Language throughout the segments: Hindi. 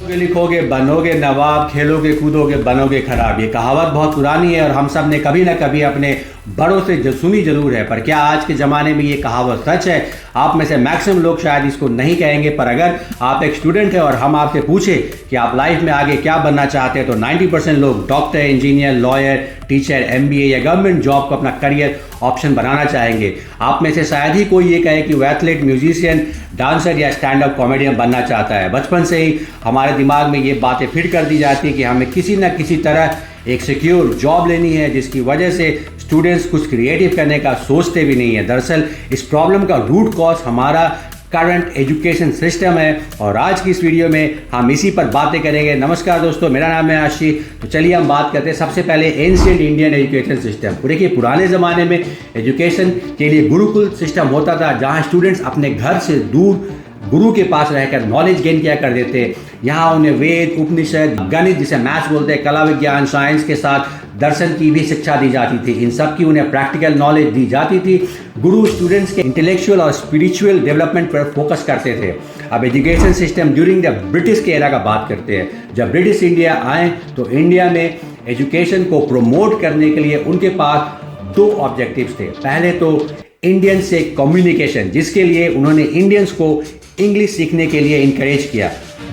लिखोगे बनोगे नवाब, खेलोगे कूदोगे बनोगे खराब। ये कहावत बहुत पुरानी है और हम सब ने कभी ना कभी अपने बड़ों से सुनी जरूर है, पर क्या आज के ज़माने में ये कहावत सच है? आप में से मैक्सिमम लोग शायद इसको नहीं कहेंगे, पर अगर आप एक स्टूडेंट हैं और हम आपसे पूछे कि आप लाइफ में आगे क्या बनना चाहते हैं, तो 90% लोग doctor, engineer, lawyer, teacher, MBA या गवर्नमेंट जॉब को अपना करियर ऑप्शन बनाना चाहेंगे। आप में से शायद ही कोई ये कहे कि वो एथलीट, म्यूजिशियन, डांसर या स्टैंड अप कॉमेडियन बनना चाहता है। बचपन से ही हमारे दिमाग में ये बातें फिट कर दी जाती है कि हमें किसी न किसी तरह एक सिक्योर जॉब लेनी है, जिसकी वजह से स्टूडेंट्स कुछ क्रिएटिव करने का सोचते भी नहीं है। दरअसल इस प्रॉब्लम का रूट कॉज हमारा करंट एजुकेशन सिस्टम है और आज की इस वीडियो में हम इसी पर बातें करेंगे। नमस्कार दोस्तों, मेरा नाम है आशीष। तो चलिए हम बात करते हैं सबसे पहले एंशिएंट इंडियन एजुकेशन सिस्टम। देखिए, पुराने ज़माने में एजुकेशन के लिए गुरुकुल सिस्टम होता था, जहां स्टूडेंट्स अपने घर से दूर गुरु के पास रहकर नॉलेज गेन किया करते थे। यहाँ उन्हें वेद, उपनिषद, गणित जिसे मैथ्स बोलते हैं, कला विज्ञान, साइंस के साथ दर्शन की भी शिक्षा दी जाती थी। इन सब की उन्हें प्रैक्टिकल नॉलेज दी जाती थी। गुरु स्टूडेंट्स के इंटेलेक्चुअल और स्पिरिचुअल डेवलपमेंट पर फोकस करते थे। अब education system during the British के एरा का बात करते हैं। जब ब्रिटिश इंडिया आए तो इंडिया में एजुकेशन को प्रमोट करने के लिए उनके पास दो ऑब्जेक्टिव्स थे। पहले तो इंडियन से कम्युनिकेशन, जिसके लिए उन्होंने इंडियंस को इंग्लिश सीखने के लिए इनकरेज किया।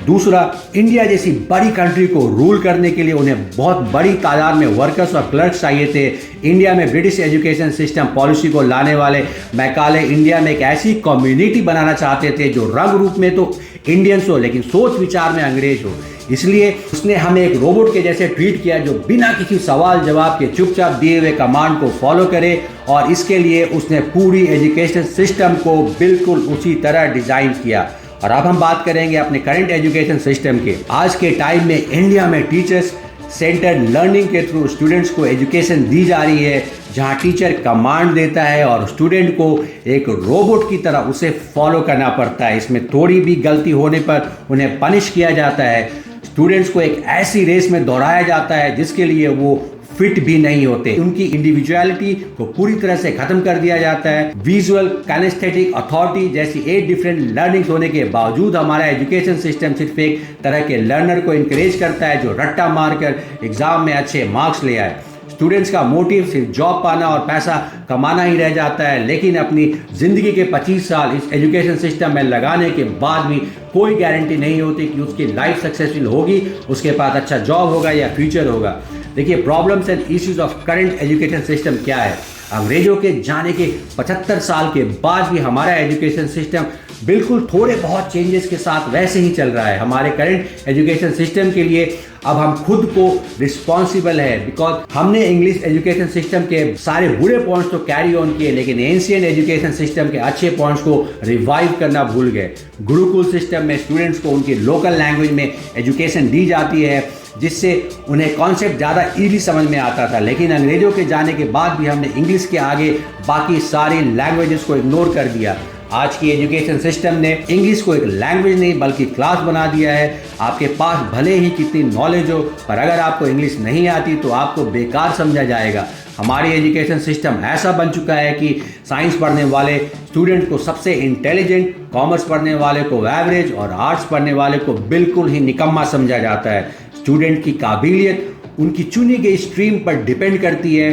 दूसरा, इंडिया जैसी बड़ी कंट्री को रूल करने के लिए उन्हें बहुत बड़ी तादाद में वर्कर्स और क्लर्क्स चाहिए थे। इंडिया में ब्रिटिश एजुकेशन सिस्टम पॉलिसी को लाने वाले मैकाले इंडिया में एक ऐसी कम्युनिटी बनाना चाहते थे जो रंग रूप में तो इंडियंस हो, लेकिन सोच विचार में अंग्रेज हो। इसलिए उसने हमें एक रोबोट के जैसे ट्रीट किया, जो बिना किसी सवाल जवाब के चुपचाप दिए हुए कमांड को फॉलो करे, और इसके लिए उसने पूरी एजुकेशन सिस्टम को बिल्कुल उसी तरह डिज़ाइन किया। और अब हम बात करेंगे अपने करंट एजुकेशन सिस्टम के। आज के टाइम में इंडिया में टीचर्स सेंटर्ड लर्निंग के थ्रू स्टूडेंट्स को एजुकेशन दी जा रही है, जहां टीचर कमांड देता है और स्टूडेंट को एक रोबोट की तरह उसे फॉलो करना पड़ता है। इसमें थोड़ी भी गलती होने पर उन्हें पनिश किया जाता है। स्टूडेंट्स को एक ऐसी रेस में दौड़ाया जाता है जिसके लिए वो फिट भी नहीं होते। उनकी इंडिविजुअलिटी को पूरी तरह से खत्म कर दिया जाता है। विजुअल, काइनेस्थेटिक, अथॉरिटी जैसी 8 डिफरेंट लर्निंग्स होने के बावजूद हमारा एजुकेशन सिस्टम सिर्फ एक तरह के लर्नर को इनकरेज करता है जो रट्टा मारकर एग्जाम में अच्छे मार्क्स ले आए। स्टूडेंट्स का मोटिव सिर्फ जॉब पाना और पैसा कमाना ही रह जाता है, लेकिन अपनी ज़िंदगी के 25 साल इस एजुकेशन सिस्टम में लगाने के बाद भी कोई गारंटी नहीं होती कि उसकी लाइफ सक्सेसफुल होगी, उसके पास अच्छा जॉब होगा या फ्यूचर होगा। देखिए, problems and issues of current education system क्या है। अंग्रेजों के जाने के 75 साल के बाद भी हमारा एजुकेशन सिस्टम बिल्कुल थोड़े बहुत चेंजेस के साथ वैसे ही चल रहा है। हमारे करंट एजुकेशन सिस्टम के लिए अब हम खुद को रिस्पॉन्सिबल है, बिकॉज हमने इंग्लिश एजुकेशन सिस्टम के सारे बुरे पॉइंट्स तो कैरी ऑन किए, लेकिन एंशिएंट एजुकेशन सिस्टम के अच्छे पॉइंट्स को रिवाइव करना भूल गए। गुरुकुल सिस्टम में स्टूडेंट्स को उनकी लोकल लैंग्वेज में एजुकेशन दी जाती है, जिससे उन्हें कॉन्सेप्ट ज़्यादा ईजी समझ में आता था। लेकिन अंग्रेजों के जाने के बाद भी हमने इंग्लिश के आगे बाकी सारी लैंग्वेजेस को इग्नोर कर दिया। आज की एजुकेशन सिस्टम ने इंग्लिश को एक लैंग्वेज नहीं बल्कि क्लास बना दिया है। आपके पास भले ही कितनी नॉलेज हो, पर अगर आपको इंग्लिश नहीं आती तो आपको बेकार समझा जाएगा। हमारी एजुकेशन सिस्टम ऐसा बन चुका है कि साइंस पढ़ने वाले स्टूडेंट को सबसे इंटेलिजेंट, कॉमर्स पढ़ने वाले को एवरेज और आर्ट्स पढ़ने वाले को बिल्कुल ही निकम्मा समझा जाता है। स्टूडेंट की काबिलियत उनकी चुनी गई स्ट्रीम पर डिपेंड करती है।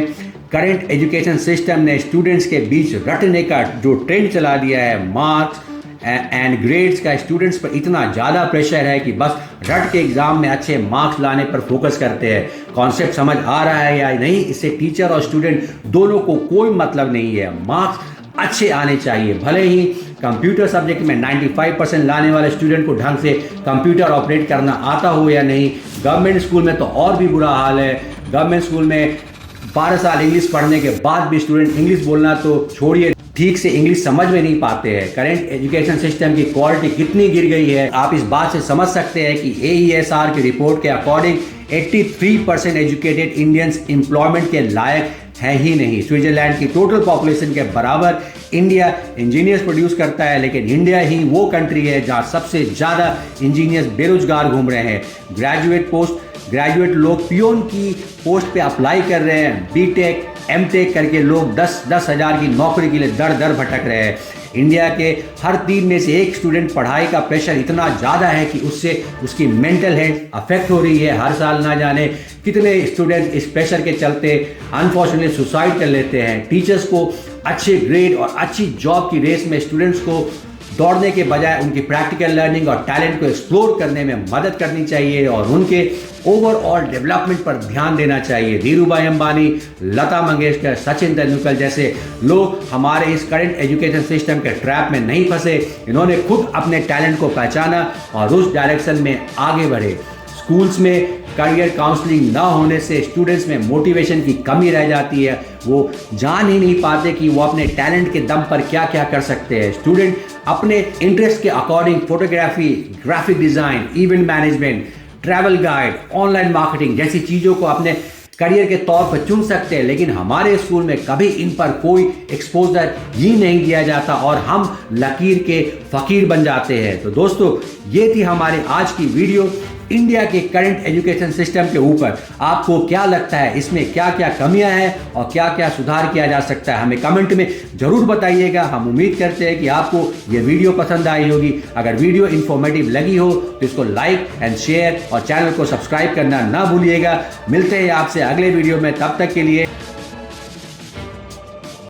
करंट एजुकेशन सिस्टम ने स्टूडेंट्स के बीच रटने का जो ट्रेंड चला दिया है, मार्क्स एंड ग्रेड्स का स्टूडेंट्स पर इतना ज़्यादा प्रेशर है कि बस रट के एग्जाम में अच्छे मार्क्स लाने पर फोकस करते हैं। कॉन्सेप्ट समझ आ रहा है या नहीं, इससे टीचर और स्टूडेंट दोनों को कोई मतलब नहीं है। मार्क्स अच्छे आने चाहिए। भले ही कंप्यूटर सब्जेक्ट में 95% लाने वाले स्टूडेंट को ढंग से कंप्यूटर ऑपरेट करना आता हो या नहीं। गवर्नमेंट स्कूल में तो और भी बुरा हाल है। गवर्नमेंट स्कूल में 12 साल इंग्लिश पढ़ने के बाद भी स्टूडेंट इंग्लिश बोलना तो छोड़िए, ठीक से इंग्लिश समझ में नहीं पाते हैं। करंट एजुकेशन सिस्टम की क्वालिटी कितनी गिर गई है, आप इस बात से समझ सकते हैं कि AESR की रिपोर्ट के अकॉर्डिंग 83% एजुकेटेड इंडियंस एम्प्लॉयमेंट के लायक है ही नहीं। स्विट्जरलैंड की टोटल पॉपुलेशन के बराबर इंडिया इंजीनियर्स प्रोड्यूस करता है, लेकिन इंडिया ही वो कंट्री है जहां सबसे ज़्यादा इंजीनियर्स बेरोजगार घूम रहे हैं। ग्रेजुएट लोग पियोन की पोस्ट पे अप्लाई कर रहे हैं। बीटेक, एमटेक करके लोग 10,000 की नौकरी के लिए दर दर भटक रहे हैं। इंडिया के हर 3 में से 1 स्टूडेंट पढ़ाई का प्रेशर इतना ज़्यादा है कि उससे उसकी मेंटल हेल्थ अफेक्ट हो रही है। हर साल ना जाने कितने स्टूडेंट इस प्रेशर के चलते अनफॉर्चुनेटली सुसाइड कर लेते हैं। टीचर्स को अच्छे ग्रेड और अच्छी जॉब की रेस में स्टूडेंट्स को दौड़ने के बजाय उनकी प्रैक्टिकल लर्निंग और टैलेंट को एक्सप्लोर करने में मदद करनी चाहिए और उनके ओवरऑल डेवलपमेंट पर ध्यान देना चाहिए। धीरूभाई अंबानी, लता मंगेशकर, सचिन तेंदुलकर जैसे लोग हमारे इस करंट एजुकेशन सिस्टम के ट्रैप में नहीं फंसे। इन्होंने खुद अपने टैलेंट को पहचाना और उस डायरेक्शन में आगे बढ़े। स्कूल्स में करियर काउंसलिंग ना होने से स्टूडेंट्स में मोटिवेशन की कमी रह जाती है। वो जान ही नहीं पाते कि वो अपने टैलेंट के दम पर क्या क्या कर सकते हैं। स्टूडेंट अपने इंटरेस्ट के according photography, graphic design, event management, travel guide, online marketing जैसी चीज़ों को अपने करियर के तौर पर चुन सकते हैं, लेकिन हमारे स्कूल में कभी इन पर कोई एक्सपोजर ही नहीं दिया जाता और हम लकीर के फ़कीर बन जाते हैं। तो दोस्तों, ये थी हमारी आज की वीडियो इंडिया के करंट एजुकेशन सिस्टम के ऊपर। आपको क्या लगता है, इसमें क्या क्या कमियां हैं और क्या क्या सुधार किया जा सकता है, हमें कमेंट में ज़रूर बताइएगा। हम उम्मीद करते हैं कि आपको ये वीडियो पसंद आई होगी। अगर वीडियो इन्फॉर्मेटिव लगी हो तो इसको लाइक एंड शेयर और चैनल को सब्सक्राइब करना ना भूलिएगा। मिलते हैं आपसे अगले वीडियो में, तब तक के लिए